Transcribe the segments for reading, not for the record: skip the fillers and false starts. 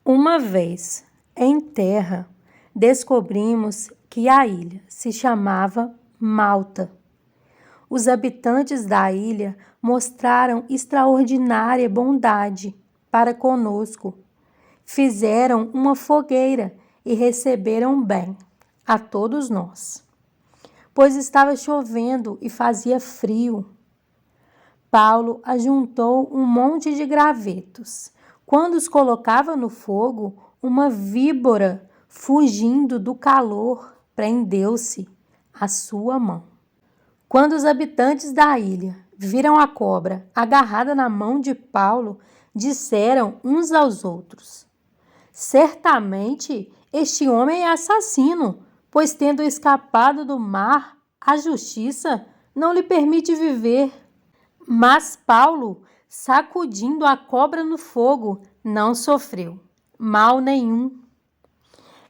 Uma vez, em terra, descobrimos que a ilha se chamava Malta. Os habitantes da ilha mostraram extraordinária bondade para conosco. Fizeram uma fogueira e receberam bem a todos nós, pois estava chovendo e fazia frio. Paulo ajuntou um monte de gravetos. Quando os colocava no fogo, uma víbora, fugindo do calor, prendeu-se à sua mão. Quando os habitantes da ilha viram a cobra agarrada na mão de Paulo, disseram uns aos outros: certamente este homem é assassino, pois tendo escapado do mar, a justiça não lhe permite viver. Mas Paulo, sacudindo a cobra no fogo, não sofreu mal nenhum.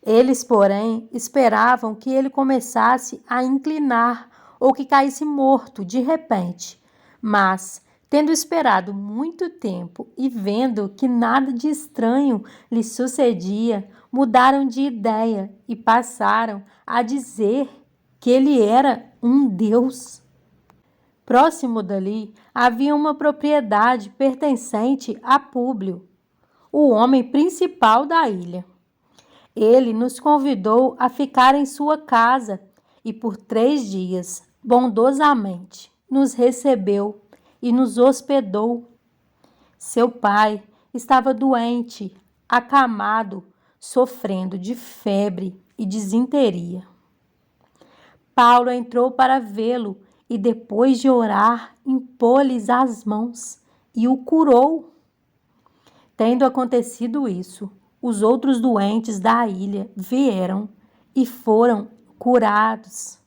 Eles, porém, esperavam que ele começasse a inclinar ou que caísse morto de repente. Mas, tendo esperado muito tempo e vendo que nada de estranho lhe sucedia, mudaram de ideia e passaram a dizer que ele era um deus. Próximo dali havia uma propriedade pertencente a Públio, o homem principal da ilha. Ele nos convidou a ficar em sua casa e por 3 dias, bondosamente, nos recebeu e nos hospedou. Seu pai estava doente, acamado, sofrendo de febre e disenteria. Paulo entrou para vê-lo e, depois de orar, impôs-lhes as mãos e o curou. Tendo acontecido isso, os outros doentes da ilha vieram e foram curados.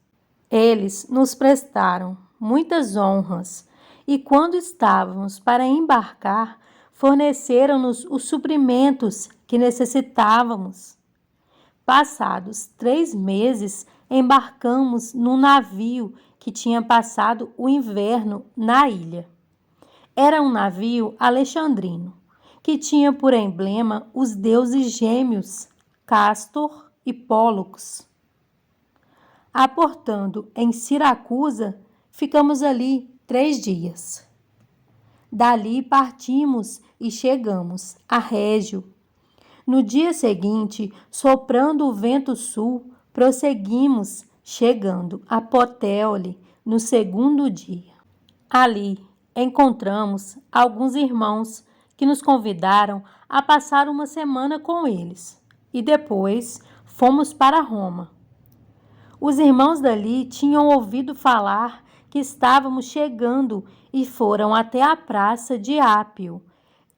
Eles nos prestaram muitas honras e, quando estávamos para embarcar, forneceram-nos os suprimentos que necessitávamos. Passados 3 meses, embarcamos num navio que tinha passado o inverno na ilha. Era um navio alexandrino, que tinha por emblema os deuses gêmeos, Castor e Pólux. Aportando em Siracusa, ficamos ali 3 dias. Dali partimos e chegamos a Régio. No dia seguinte, soprando o vento sul, prosseguimos, chegando a Puteoli no 2º dia. Ali encontramos alguns irmãos que nos convidaram a passar uma semana com eles e depois fomos para Roma. Os irmãos dali tinham ouvido falar que estávamos chegando e foram até a praça de Ápio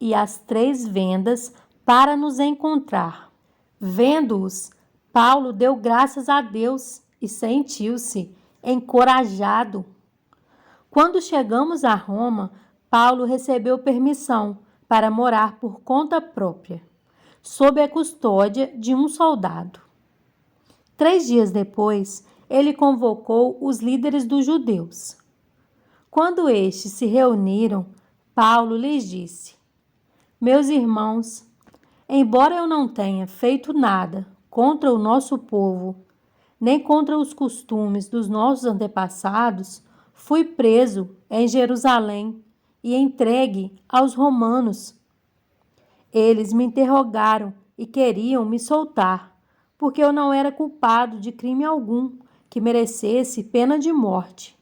e as 3 vendas para nos encontrar. Vendo-os, Paulo deu graças a Deus e sentiu-se encorajado. Quando chegamos a Roma, Paulo recebeu permissão para morar por conta própria, sob a custódia de um soldado. 3 dias depois, ele convocou os líderes dos judeus. Quando estes se reuniram, Paulo lhes disse: meus irmãos, embora eu não tenha feito nada contra o nosso povo, nem contra os costumes dos nossos antepassados, fui preso em Jerusalém e entregue aos romanos. Eles me interrogaram e queriam me soltar, porque eu não era culpado de crime algum que merecesse pena de morte.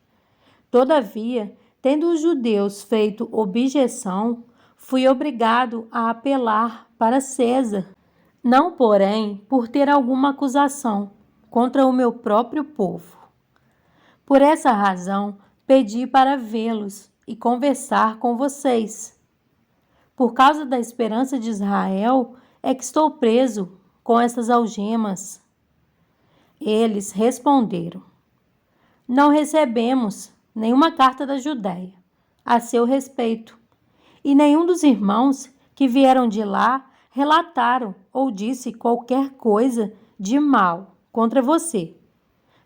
Todavia, tendo os judeus feito objeção, fui obrigado a apelar para César, não, porém, por ter alguma acusação contra o meu próprio povo. Por essa razão, pedi para vê-los e conversar com vocês. Por causa da esperança de Israel, é que estou preso com essas algemas. Eles responderam: não recebemos nenhuma carta da Judéia a seu respeito, e nenhum dos irmãos que vieram de lá relataram ou disse qualquer coisa de mal contra você.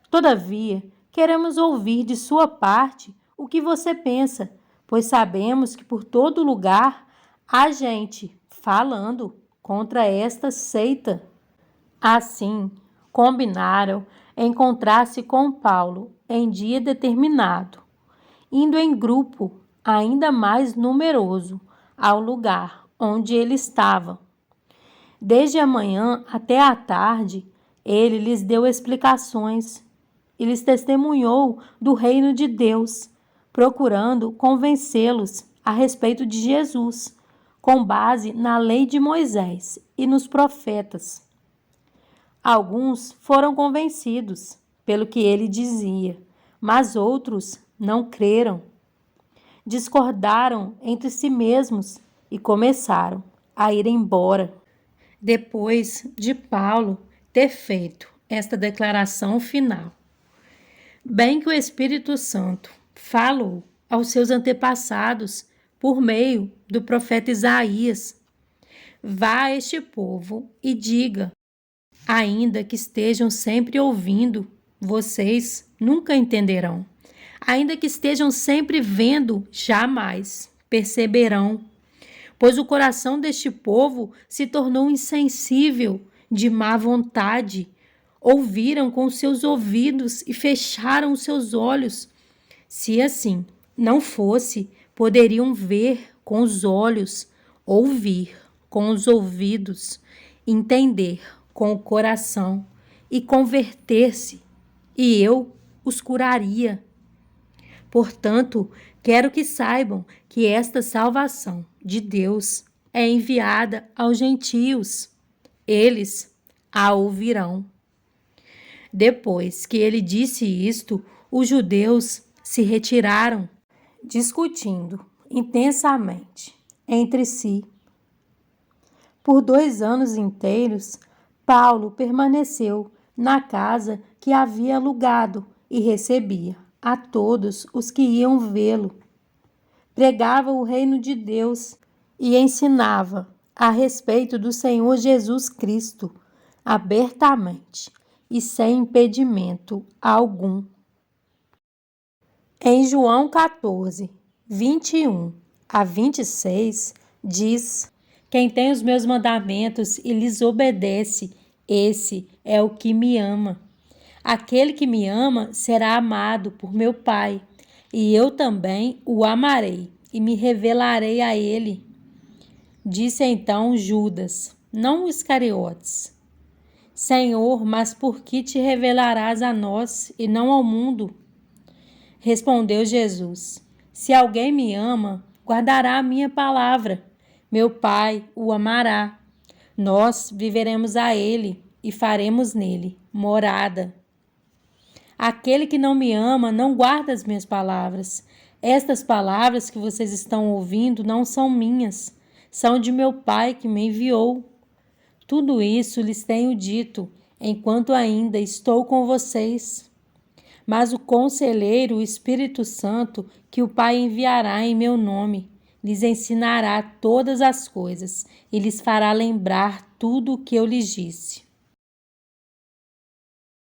Todavia, queremos ouvir de sua parte o que você pensa, pois sabemos que por todo lugar há gente falando contra esta seita. Assim, combinaram encontrar-se com Paulo em dia determinado, indo em grupo ainda mais numeroso ao lugar onde ele estava. Desde a manhã até a tarde, ele lhes deu explicações e lhes testemunhou do reino de Deus, procurando convencê-los a respeito de Jesus, com base na lei de Moisés e nos profetas. Alguns foram convencidos pelo que ele dizia, mas outros não creram. Discordaram entre si mesmos e começaram a ir embora. Depois de Paulo ter feito esta declaração final, bem que o Espírito Santo falou aos seus antepassados por meio do profeta Isaías: vá a este povo e diga, ainda que estejam sempre ouvindo, vocês nunca entenderão. Ainda que estejam sempre vendo, jamais perceberão. Pois o coração deste povo se tornou insensível, de má vontade. Ouviram com seus ouvidos e fecharam os seus olhos. Se assim não fosse, poderiam ver com os olhos, ouvir com os ouvidos, entender com o coração e converter-se, e eu os curaria. Portanto, quero que saibam que esta salvação de Deus é enviada aos gentios. Eles a ouvirão. Depois que ele disse isto, os judeus se retiraram, discutindo intensamente entre si. Por 2 anos inteiros, Paulo permaneceu na casa que havia alugado e recebia a todos os que iam vê-lo. Pregava o reino de Deus e ensinava a respeito do Senhor Jesus Cristo abertamente e sem impedimento algum. Em João 14, 21 a 26, diz: quem tem os meus mandamentos e lhes obedece, esse é o que me ama. Aquele que me ama será amado por meu Pai, e eu também o amarei e me revelarei a ele. Disse então Judas, não Iscariotes: Senhor, mas por que te revelarás a nós e não ao mundo? Respondeu Jesus: se alguém me ama, guardará a minha palavra. Meu Pai o amará. Nós viveremos a ele e faremos nele morada. Aquele que não me ama não guarda as minhas palavras. Estas palavras que vocês estão ouvindo não são minhas, são de meu Pai que me enviou. Tudo isso lhes tenho dito, enquanto ainda estou com vocês. Mas o Conselheiro, o Espírito Santo, que o Pai enviará em meu nome, lhes ensinará todas as coisas e lhes fará lembrar tudo o que eu lhes disse.